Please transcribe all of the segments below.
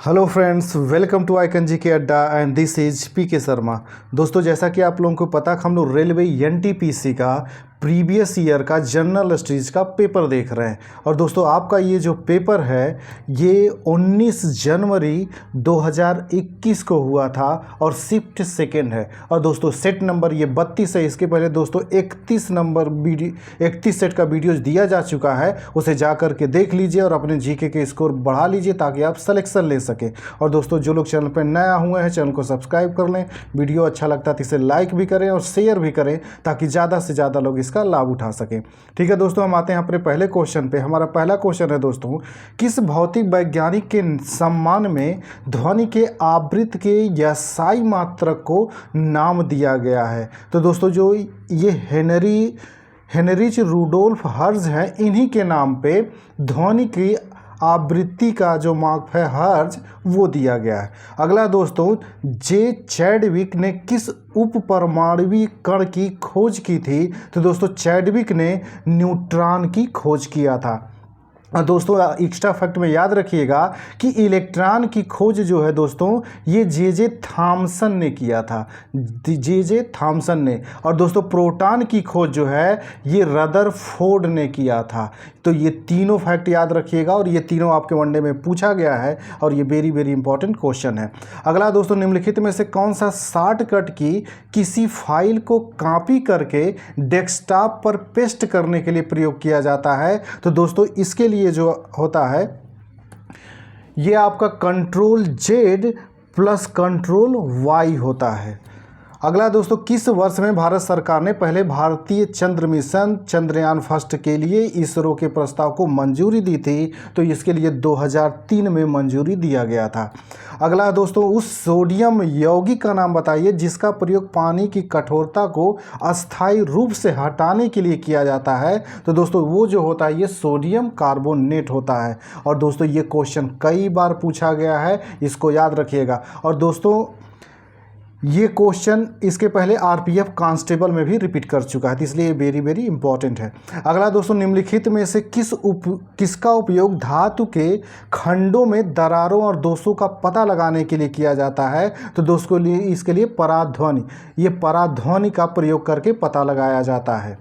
Hello friends, welcome to Icon G K अड्डा and this is P के शर्मा। दोस्तों, जैसा कि आप लोगों को पता, हम लोग रेलवे एनटीपीसी का प्रीवियस ईयर का जनरल स्टडीज का पेपर देख रहे हैं। और दोस्तों, आपका ये जो पेपर है ये 19 जनवरी 2021 को हुआ था और शिफ्ट सेकेंड है। और दोस्तों, सेट नंबर ये 32 है। इसके पहले दोस्तों 31 सेट का वीडियोज दिया जा चुका है, उसे जा कर के देख लीजिए और अपने जीके के स्कोर बढ़ा लीजिए ताकि आप सिलेक्शन ले सकें। और दोस्तों, जो लोग चैनल पर नया हुए हैं चैनल को सब्सक्राइब कर लें, वीडियो अच्छा लगता है तो इसे लाइक भी करें और शेयर भी करें ताकि ज़्यादा से ज़्यादा लोग इसका लाभ उठा सकें। ठीक है दोस्तों, हम आते हैं अपने पहले क्वेश्चन पे। हमारा पहला क्वेश्चन है दोस्तों, किस भौतिक वैज्ञानिक के सम्मान में ध्वनि के आवृत्ति के यासाई मात्रक को नाम दिया गया है? तो दोस्तों, जो ये हेनरिच रुडोल्फ हर्ट्ज हैं, इन्हीं के नाम पे ध्वनि की आवृत्ति का जो माप है हर्ट्ज, वो दिया गया है। अगला दोस्तों, जे चैडविक ने किस उप परमाणविक कण की खोज की थी? तो दोस्तों, चैडविक ने न्यूट्रॉन की खोज किया था। दोस्तों, एक्स्ट्रा फैक्ट में याद रखिएगा कि इलेक्ट्रॉन की खोज जो है दोस्तों, ये जे थॉमसन ने किया था, जे थॉमसन ने। और दोस्तों, प्रोटॉन की खोज जो है ये रदरफोर्ड ने किया था। तो ये तीनों फैक्ट याद रखिएगा और ये तीनों आपके वनडे में पूछा गया है और ये वेरी वेरी इंपॉर्टेंट क्वेश्चन है। अगला दोस्तों, निम्नलिखित में से कौन सा शॉर्टकट की किसी फाइल को कॉपी करके डेस्कटॉप पर पेस्ट करने के लिए प्रयोग किया जाता है? तो दोस्तों, इसके लिए जो होता है ये आपका control Z plus control Y होता है। अगला दोस्तों, किस वर्ष में भारत सरकार ने पहले भारतीय चंद्र मिशन चंद्रयान फर्स्ट के लिए इसरो के प्रस्ताव को मंजूरी दी थी? तो इसके लिए 2003 में मंजूरी दिया गया था। अगला दोस्तों, उस सोडियम यौगिक का नाम बताइए जिसका प्रयोग पानी की कठोरता को अस्थायी रूप से हटाने के लिए किया जाता है? तो दोस्तों, वो जो होता है ये सोडियम कार्बोनेट होता है। और दोस्तों, ये क्वेश्चन कई बार पूछा गया है, इसको याद रखिएगा। और दोस्तों, ये क्वेश्चन इसके पहले आरपीएफ कांस्टेबल में भी रिपीट कर चुका है, तो इसलिए ये वेरी वेरी इंपॉर्टेंट है। अगला दोस्तों, निम्नलिखित में से किसका उपयोग धातु के खंडों में दरारों और दोषों का पता लगाने के लिए किया जाता है? तो दोस्तों, इसके लिए पराध्वनि, ये पराध्वनि का प्रयोग करके पता लगाया जाता है।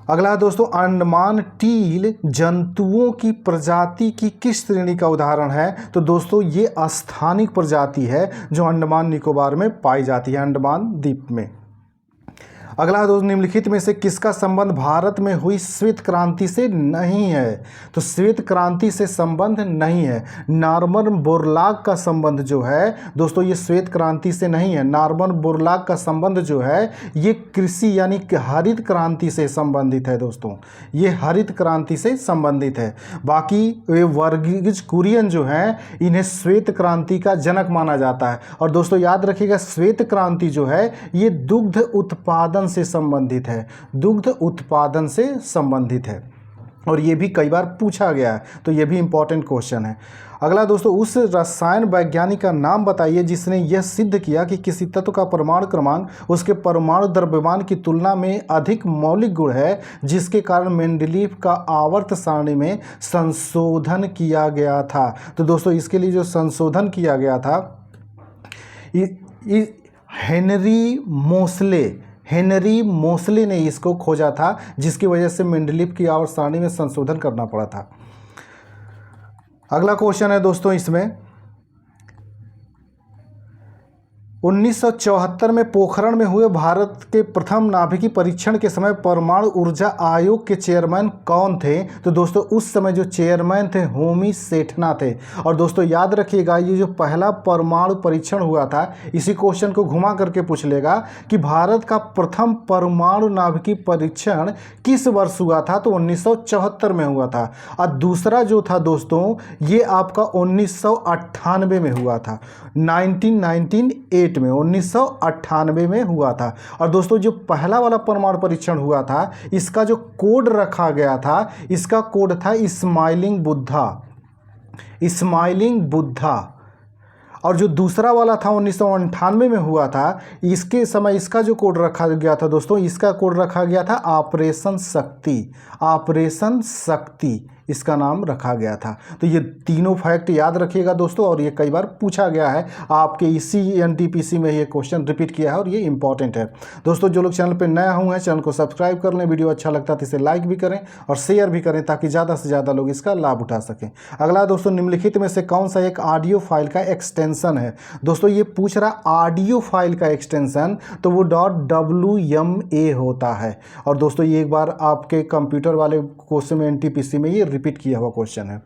अगला दोस्तों, अंडमान टील जंतुओं की प्रजाति की किस श्रेणी का उदाहरण है? तो दोस्तों, ये अस्थानिक प्रजाति है जो अंडमान निकोबार में पाई जाती है, अंडमान द्वीप में। अगला दोस्तों, निम्नलिखित में से किसका संबंध भारत में हुई श्वेत क्रांति से नहीं है? तो श्वेत क्रांति से संबंध नहीं है। नॉर्मन बोरलॉग का संबंध जो है दोस्तों, ये श्वेत क्रांति से नहीं है। नॉर्मन बोरलॉग का संबंध जो है ये कृषि यानी कि हरित क्रांति से संबंधित है। दोस्तों, ये हरित क्रांति से संबंधित है। बाकी ये वर्गीज कुरियन जो है इन्हें श्वेत क्रांति का जनक माना जाता है। और दोस्तों, याद रखिएगा, श्वेत क्रांति जो है ये दुग्ध उत्पादन से संबंधित है, दुग्ध उत्पादन से संबंधित है। और ये भी कई बार पूछा गया है, तो ये भी इंपॉर्टेंट क्वेश्चन है। अगला दोस्तों, उस रसायन वैज्ञानिक का नाम बताइए जिसने यह सिद्ध किया कि किसी तत्व का परमाणु क्रमांक उसके परमाणु द्रव्यमान की तुलना में अधिक मौलिक गुण है, जिसके कारण मेंडलीव का आवर्त सारणी में संशोधन किया गया था। तो दोस्तों, इसके लिए जो संशोधन किया गया था हेनरी मोसले ने इसको खोजा था, जिसकी वजह से मेंडलीव की आवर्त सारणी में संशोधन करना पड़ा था। अगला क्वेश्चन है दोस्तों, इसमें 1974 में पोखरण में हुए भारत के प्रथम नाभिकीय परीक्षण के समय परमाणु ऊर्जा आयोग के चेयरमैन कौन थे? तो दोस्तों, उस समय जो चेयरमैन थे होमी सेठना थे। और दोस्तों, याद रखिएगा, ये जो पहला परमाणु परीक्षण हुआ था, इसी क्वेश्चन को घुमा करके पूछ लेगा कि भारत का प्रथम परमाणु नाभिकीय परीक्षण किस वर्ष हुआ था? तो 1974 में हुआ था। और दूसरा जो था दोस्तों, ये आपका 1998 में हुआ था, 1998 में हुआ था। और दोस्तों, जो पहला वाला परमाणु परीक्षण हुआ था, इसका जो कोड रखा गया था, इसका कोड था स्माइलिंग बुद्धा। और जो दूसरा वाला था 1998 में हुआ था, इसके समय इसका जो कोड रखा गया था दोस्तों, इसका कोड रखा गया था ऑपरेशन शक्ति। इसका नाम रखा गया था। तो ये तीनों फैक्ट याद रखिएगा दोस्तों, और ये कई बार पूछा गया है आपके इसी एनटीपीसी में ये क्वेश्चन रिपीट किया है और ये इंपॉर्टेंट है। दोस्तों जो लोग चैनल पर नया हुए हैं चैनल को सब्सक्राइब कर लें, वीडियो अच्छा लगता है तो इसे लाइक भी करें और शेयर भी करें ताकि ज़्यादा से ज़्यादा लोग इसका लाभ उठा सकें। अगला दोस्तों, निम्नलिखित में से कौन सा एक ऑडियो फाइल का एक्सटेंशन है। दोस्तों ये पूछ रहा ऑडियो फाइल का एक्सटेंशन, तो वो .wma होता है। और दोस्तों ये एक बार आपके कंप्यूटर वाले क्वेश्चन में एनटीपीसी में ये रिपीट किया हुआ क्वेश्चन है।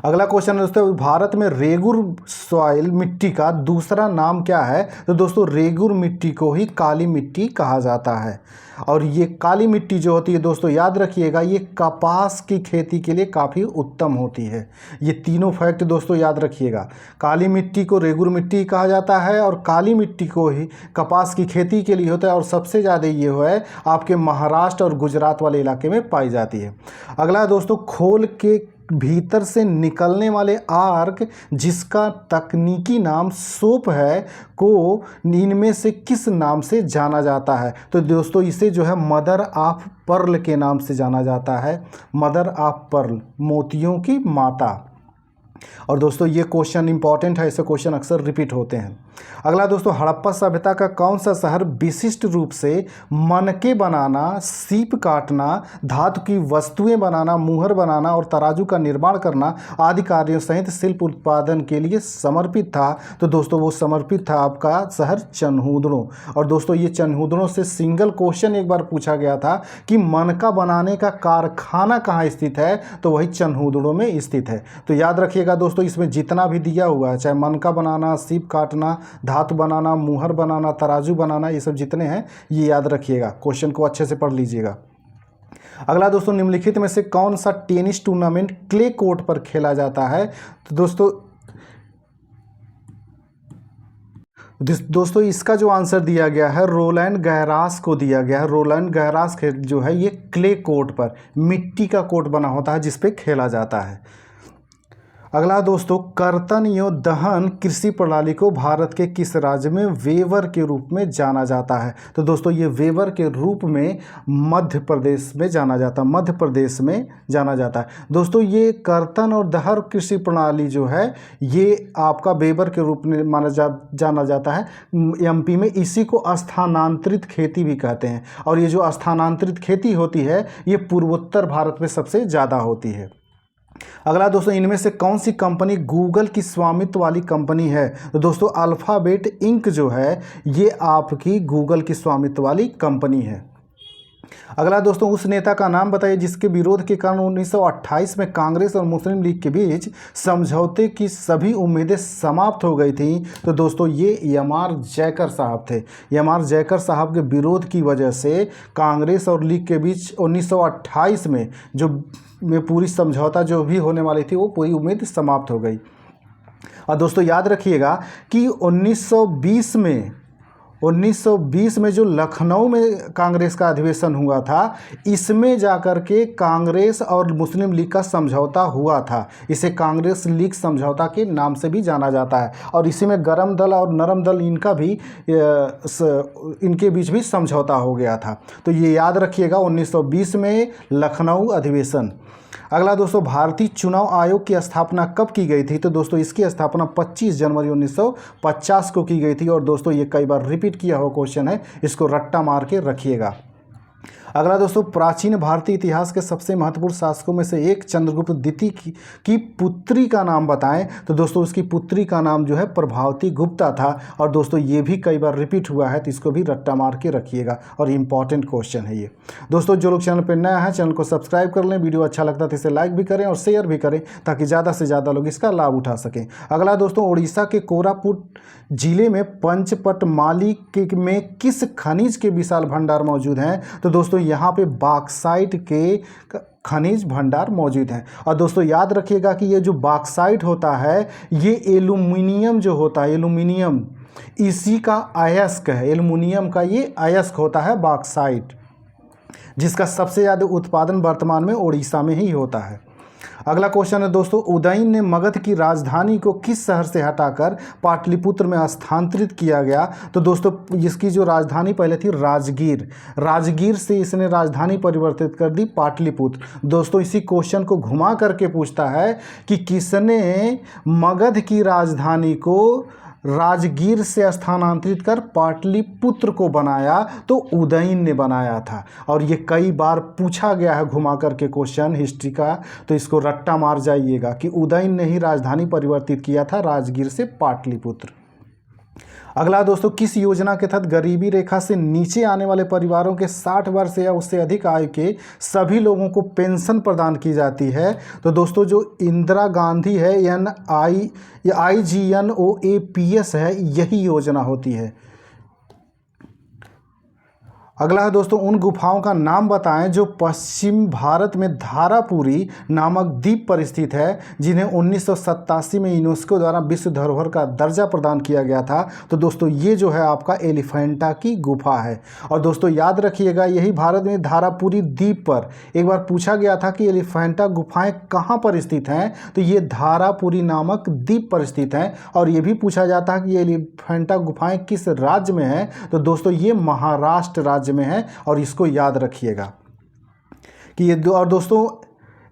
अगला क्वेश्चन है दोस्तों, भारत में रेगुर सॉइल मिट्टी का दूसरा नाम क्या है। तो दोस्तों रेगुर मिट्टी को ही काली मिट्टी कहा जाता है। और ये काली मिट्टी जो होती है दोस्तों याद रखिएगा, ये कपास की खेती के लिए काफ़ी उत्तम होती है। ये तीनों फैक्ट दोस्तों याद रखिएगा, काली मिट्टी को रेगुर मिट्टी कहा जाता है और काली मिट्टी को ही कपास की खेती के लिए होता है, और सबसे ज़्यादा ये है आपके महाराष्ट्र और गुजरात वाले इलाके में पाई जाती है। अगला दोस्तों, खोल के भीतर से निकलने वाले आर्क जिसका तकनीकी नाम सोप है को इनमें से किस नाम से जाना जाता है। तो दोस्तों इसे जो है मदर ऑफ पर्ल के नाम से जाना जाता है, मदर ऑफ पर्ल, मोतियों की माता। और दोस्तों ये क्वेश्चन इंपॉर्टेंट है, ऐसे क्वेश्चन अक्सर रिपीट होते हैं। अगला दोस्तों, हड़प्पा सभ्यता का कौन सा शहर विशिष्ट रूप से मनके बनाना, सीप काटना, धातु की वस्तुएं बनाना, मुहर बनाना और तराजू का निर्माण करना आदि कार्यों सहित शिल्प उत्पादन के लिए समर्पित था। तो दोस्तों वो समर्पित था आपका शहर चनहूदड़ों। और दोस्तों ये चनहूदड़ों से सिंगल क्वेश्चन एक बार पूछा गया था कि मनका बनाने का कारखाना कहाँ स्थित है, तो वही चनहूदड़ों में स्थित है। तो याद रखिएगा दोस्तों, इसमें जितना भी दिया हुआ है, चाहे मनका बनाना, सीप काटना, धातु बनाना, मुहर बनाना, तराजू बनाना, ये सब जितने हैं ये याद रखिएगा, क्वेश्चन को अच्छे से पढ़ लीजिएगा। अगला दोस्तों, निम्नलिखित में से कौन सा टेनिस टूर्नामेंट क्ले कोर्ट पर खेला जाता है। तो दोस्तों इसका जो आंसर दिया गया है रोलैंड गैरास को दिया गया है। रोलैंड गैरास जो है ये क्ले कोर्ट पर, मिट्टी का कोर्ट बना होता है जिस पे खेला जाता है। अगला दोस्तों, कर्तन एवं दहन कृषि प्रणाली को भारत के किस राज्य में वेवर के रूप में जाना जाता है। तो दोस्तों ये वेवर के रूप में मध्य प्रदेश में जाना जाता है, मध्य प्रदेश में जाना जाता है। दोस्तों ये कर्तन और दहन कृषि प्रणाली जो है ये आपका वेवर के रूप में जाना जाता है एमपी में। इसी को स्थानांतरित खेती भी कहते हैं, और ये जो स्थानांतरित खेती होती है ये पूर्वोत्तर भारत में सबसे ज़्यादा होती है। अगला दोस्तों, इनमें से कौन सी कंपनी गूगल की स्वामित्व वाली कंपनी है। तो दोस्तों अल्फ़ाबेट इंक जो है ये आपकी गूगल की स्वामित्व वाली कंपनी है। अगला दोस्तों, उस नेता का नाम बताइए जिसके विरोध के कारण 1928 में कांग्रेस और मुस्लिम लीग के बीच समझौते की सभी उम्मीदें समाप्त हो गई थी। तो दोस्तों ये एम.आर. जयकर साहब थे। एम.आर. जयकर साहब के विरोध की वजह से कांग्रेस और लीग के बीच 1928 में पूरी समझौता जो भी होने वाली थी वो पूरी उम्मीद समाप्त हो गई। और दोस्तों याद रखिएगा कि 1920 में जो लखनऊ में कांग्रेस का अधिवेशन हुआ था, इसमें जाकर के कांग्रेस और मुस्लिम लीग का समझौता हुआ था। इसे कांग्रेस लीग समझौता के नाम से भी जाना जाता है, और इसी में गरम दल और नरम दल इनके बीच भी समझौता हो गया था। तो ये याद रखिएगा 1920 में लखनऊ अधिवेशन। अगला दोस्तों, भारतीय चुनाव आयोग की स्थापना कब की गई थी। तो दोस्तों इसकी स्थापना 25 जनवरी 1950 को की गई थी। और दोस्तों ये कई बार रिपीट किया हुआ क्वेश्चन है, इसको रट्टा मार के रखिएगा। अगला दोस्तों, प्राचीन भारतीय इतिहास के सबसे महत्वपूर्ण शासकों में से एक चंद्रगुप्त द्वितीय की पुत्री का नाम बताएं। तो दोस्तों उसकी पुत्री का नाम जो है प्रभावती गुप्ता था। और दोस्तों ये भी कई बार रिपीट हुआ है, तो इसको भी रट्टा मार के रखिएगा, और इम्पॉर्टेंट क्वेश्चन है ये। दोस्तों जो लोग चैनल पर नया है चैनल को सब्सक्राइब कर लें, वीडियो अच्छा लगता है तो इसे लाइक भी करें और शेयर भी करें ताकि ज़्यादा से ज़्यादा लोग इसका लाभ उठा सकें। अगला दोस्तों, उड़ीसा के कोरापुट जिले में पंचपट माली में किस खनिज के विशाल भंडार मौजूद हैं। तो दोस्तों यहाँ पे बॉक्साइट के खनिज भंडार मौजूद हैं। और दोस्तों याद रखिएगा कि ये जो बॉक्साइट होता है ये एल्यूमिनियम जो होता है, एल्यूमिनियम इसी का अयस्क है, एल्यूमिनियम का ये अयस्क होता है बॉक्साइट, जिसका सबसे ज़्यादा उत्पादन वर्तमान में उड़ीसा में ही होता है। अगला क्वेश्चन है दोस्तों, उदयन ने मगध की राजधानी को किस शहर से हटाकर पाटलिपुत्र में स्थानांतरित किया गया? तो दोस्तों इसकी जो राजधानी पहले थी राजगीर, राजगीर से इसने राजधानी परिवर्तित कर दी पाटलिपुत्र। दोस्तों इसी क्वेश्चन को घुमा करके पूछता है कि किसने मगध की राजधानी को राजगीर से स्थानांतरित कर पाटलिपुत्र को बनाया? तो उदयन ने बनाया था। और ये कई बार पूछा गया है घुमा करके क्वेश्चन हिस्ट्री का, तो इसको रट्टा मार जाइएगा कि उदयन ने ही राजधानी परिवर्तित किया था राजगीर से पाटलिपुत्र। अगला दोस्तों, किस योजना के तहत गरीबी रेखा से नीचे आने वाले परिवारों के 60 वर्ष या उससे अधिक आयु के सभी लोगों को पेंशन प्रदान की जाती है? तो दोस्तों जो इंदिरा गांधी है IGNOAPS है, यही योजना होती है। अगला है दोस्तों, उन गुफाओं का नाम बताएं जो पश्चिम भारत में धारापुरी नामक द्वीप पर स्थित है, जिन्हें 1987 में यूनेस्को द्वारा विश्व धरोहर का दर्जा प्रदान किया गया था। तो दोस्तों ये जो है आपका एलिफेंटा की गुफा है। और दोस्तों याद रखिएगा, यही भारत में धारापुरी द्वीप पर एक बार पूछा गया था कि एलिफेंटा गुफाएं कहाँ पर स्थित हैं, तो ये धारापुरी नामक द्वीप पर स्थित हैं। और ये भी पूछा जाता है कि ये एलिफेंटा गुफाएं किस राज्य में हैं? तो दोस्तों ये महाराष्ट्र राज्य में है, और इसको याद रखिएगा कि ये और दोस्तों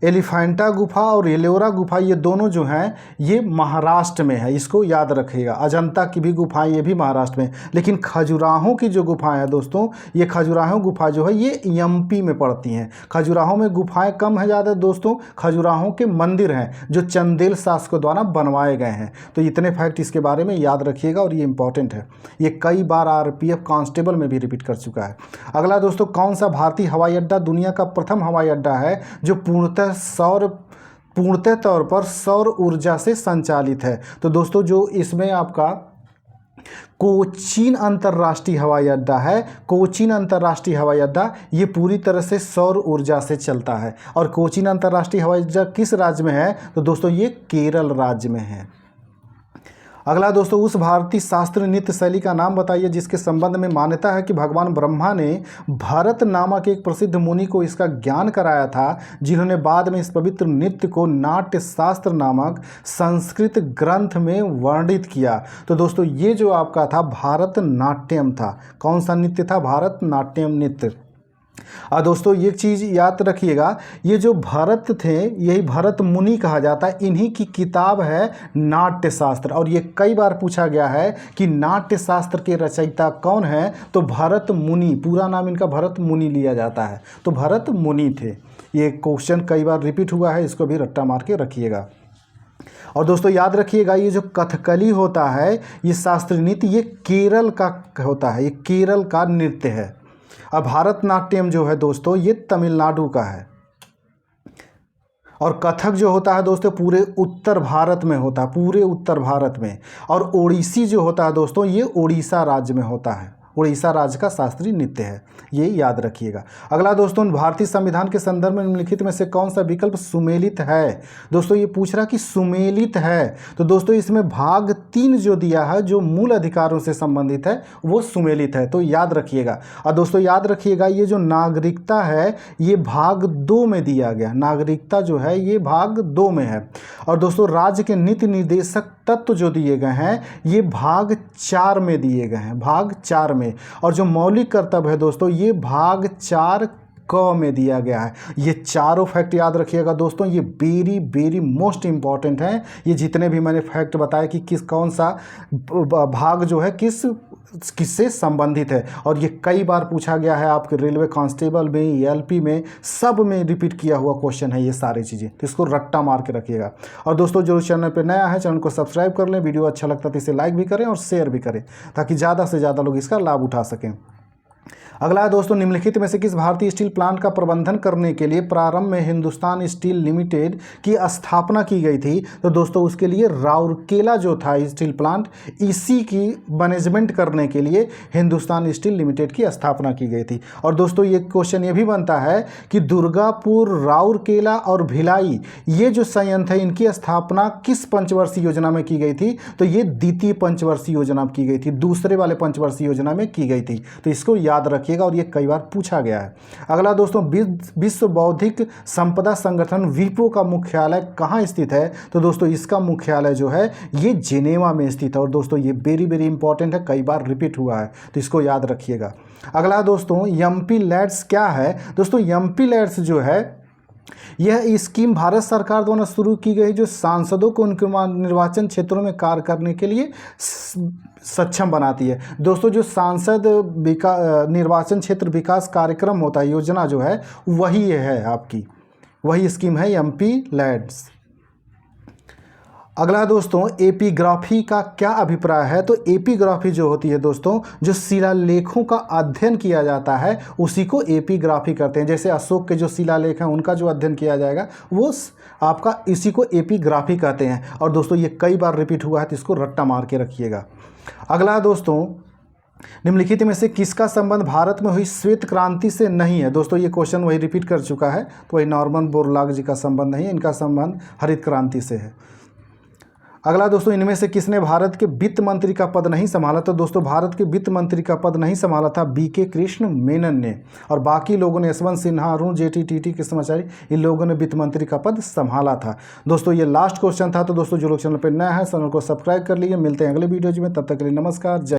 एलिफेंटा गुफा और एलोरा गुफा ये दोनों जो हैं ये महाराष्ट्र में है, इसको याद रखिएगा। अजंता की भी गुफाएं ये भी महाराष्ट्र में, लेकिन खजुराहो की जो गुफाएं हैं दोस्तों, ये खजुराहो गुफा जो है ये एमपी में पड़ती हैं। खजुराहो में गुफाएं कम है ज़्यादा दोस्तों, खजुराहो के मंदिर हैं जो चंदेल शासकों द्वारा बनवाए गए हैं। तो इतने फैक्ट इसके बारे में याद रखिएगा और ये इंपॉर्टेंट है, ये कई बार RPF कांस्टेबल में भी रिपीट कर चुका है। अगला दोस्तों, कौन सा भारतीय हवाई अड्डा दुनिया का प्रथम हवाई अड्डा है जो पूर्णतः तौर पर सौर ऊर्जा से संचालित है? तो दोस्तों जो इसमें आपका कोचीन अंतर्राष्ट्रीय हवाई अड्डा है, कोचीन अंतर्राष्ट्रीय हवाई अड्डा ये पूरी तरह से सौर ऊर्जा से चलता है। और कोचीन अंतर्राष्ट्रीय हवाई अड्डा किस राज्य में है? तो दोस्तों ये केरल राज्य में है। अगला दोस्तों, उस भारतीय शास्त्रीय नृत्य शैली का नाम बताइए जिसके संबंध में मान्यता है कि भगवान ब्रह्मा ने भरत नामक एक प्रसिद्ध मुनि को इसका ज्ञान कराया था, जिन्होंने बाद में इस पवित्र नृत्य को नाट्य शास्त्र नामक संस्कृत ग्रंथ में वर्णित किया। तो दोस्तों ये जो आपका था भारतनाट्यम था। कौन सा नृत्य था? भारतनाट्यम नृत्य। दोस्तों ये चीज़ याद रखिएगा, ये जो भरत थे यही भरत मुनि कहा जाता है, इन्हीं की किताब है नाट्य शास्त्र। और ये कई बार पूछा गया है कि नाट्य शास्त्र के रचयिता कौन है? तो भरत मुनि, पूरा नाम इनका भरत मुनि लिया जाता है, तो भरत मुनि थे। ये क्वेश्चन कई बार रिपीट हुआ है, इसको भी रट्टा मार के रखिएगा। और दोस्तों याद रखिएगा, ये जो कथकली होता है ये शास्त्रीय नृत्य ये केरल का होता है, ये केरल का नृत्य है। अब भारतनाट्यम जो है दोस्तों ये तमिलनाडु का है। और कथक जो होता है दोस्तों पूरे उत्तर भारत में होता है, पूरे उत्तर भारत में। और ओडिसी जो होता है दोस्तों ये उड़ीसा राज्य में होता है, उड़ीसा राज्य का शास्त्रीय नृत्य है, ये याद रखिएगा। अगला दोस्तों, भारतीय संविधान के संदर्भ में निम्नलिखित में से कौन सा विकल्प सुमेलित है? दोस्तों ये पूछ रहा कि सुमेलित है, तो दोस्तों इसमें भाग 3 जो दिया है जो मूल अधिकारों से संबंधित है वो सुमेलित है, तो याद रखिएगा। और दोस्तों याद रखिएगा ये जो नागरिकता है ये भाग 2 में दिया गया, नागरिकता जो है ये भाग 2 में है। और दोस्तों राज्य के नीति निर्देशक तत्व जो दिए गए हैं ये भाग 4 में दिए गए हैं, भाग 4 में। और जो मौलिक कर्तव्य है दोस्तों ये भाग 4 क में दिया गया है। ये चारों फैक्ट याद रखिएगा दोस्तों, ये वेरी मोस्ट इंपॉर्टेंट हैं। ये जितने भी मैंने फैक्ट बताए कि किस कौन सा भाग जो है किससे संबंधित है। और ये कई बार पूछा गया है आपके रेलवे कांस्टेबल में, LP में, सब में रिपीट किया हुआ क्वेश्चन है ये सारी चीज़ें, तो इसको रट्टा मार के रखिएगा। और दोस्तों जो चैनल पर नया है चैनल को सब्सक्राइब कर लें, वीडियो अच्छा लगता है तो इसे लाइक भी करें और शेयर भी करें ताकि ज़्यादा से ज़्यादा लोग इसका लाभ उठा सकें। अगला है दोस्तों, निम्नलिखित में से किस भारतीय स्टील प्लांट का प्रबंधन करने के लिए प्रारंभ में हिंदुस्तान स्टील लिमिटेड की स्थापना की गई थी? तो दोस्तों उसके लिए राउरकेला जो था स्टील प्लांट, इसी की मैनेजमेंट करने के लिए हिंदुस्तान स्टील लिमिटेड की स्थापना की गई थी। और दोस्तों ये क्वेश्चन ये भी बनता है कि दुर्गापुर, राउरकेला और भिलाई ये जो संयंत्र है इनकी स्थापना किस पंचवर्षीय योजना में की गई थी? तो ये द्वितीय पंचवर्षीय योजना में की गई थी, दूसरे वाले पंचवर्षीय योजना में की गई थी, तो इसको याद रखिए। रखिएगा और ये कई बार पूछा गया है। अगला दोस्तों, विश्व बौद्धिक संपदा संगठन वीपो का मुख्यालय कहाँ स्थित है? तो दोस्तों इसका मुख्यालय जो है ये जिनेवा में स्थित है। और दोस्तों ये वेरी वेरी इंपॉर्टेंट है, कई बार रिपीट हुआ है, तो इसको याद रखिएगा। अगला दोस्तों, एमपी लैड्स क्या है? दोस्तों एमपी लैड्स जो है यह स्कीम भारत सरकार द्वारा शुरू की गई, जो सांसदों को उनके निर्वाचन क्षेत्रों में कार्य करने के लिए सक्षम बनाती है। दोस्तों जो सांसद निर्वाचन क्षेत्र विकास कार्यक्रम होता है, योजना जो है वही है आपकी, वही स्कीम है एमपी लैड्स। अगला दोस्तों, एपिग्राफी का क्या अभिप्राय है? तो एपिग्राफी जो होती है दोस्तों, जो शिलालेखों का अध्ययन किया जाता है उसी को एपिग्राफी करते हैं। जैसे अशोक के जो शिलालेख हैं उनका जो अध्ययन किया जाएगा वो आपका इसी को एपिग्राफी कहते हैं। और दोस्तों ये कई बार रिपीट हुआ है, तो इसको रट्टा मार के रखिएगा। अगला दोस्तों, निम्नलिखित में से किसका संबंध भारत में हुई श्वेत क्रांति से नहीं है? दोस्तों ये क्वेश्चन वही रिपीट कर चुका है, तो वही नॉर्मन बोरलॉग जी का संबंध नहीं है, इनका संबंध हरित क्रांति से है। अगला दोस्तों, इनमें से किसने भारत के वित्त मंत्री का पद नहीं संभाला? तो दोस्तों भारत के वित्त मंत्री का पद नहीं संभाला था बीके कृष्ण मेनन ने, और बाकी लोगों ने यशवंत सिन्हा, अरुण जेटली, टीटी कृष्णमाचारी, इन लोगों ने वित्त मंत्री का पद संभाला था। दोस्तों ये लास्ट क्वेश्चन था। तो दोस्तों जो लोग चैनल पर नया है चैनल को सब्सक्राइब कर लीजिए। मिलते हैं अगले वीडियो में, तब तक के लिए नमस्कार, जय।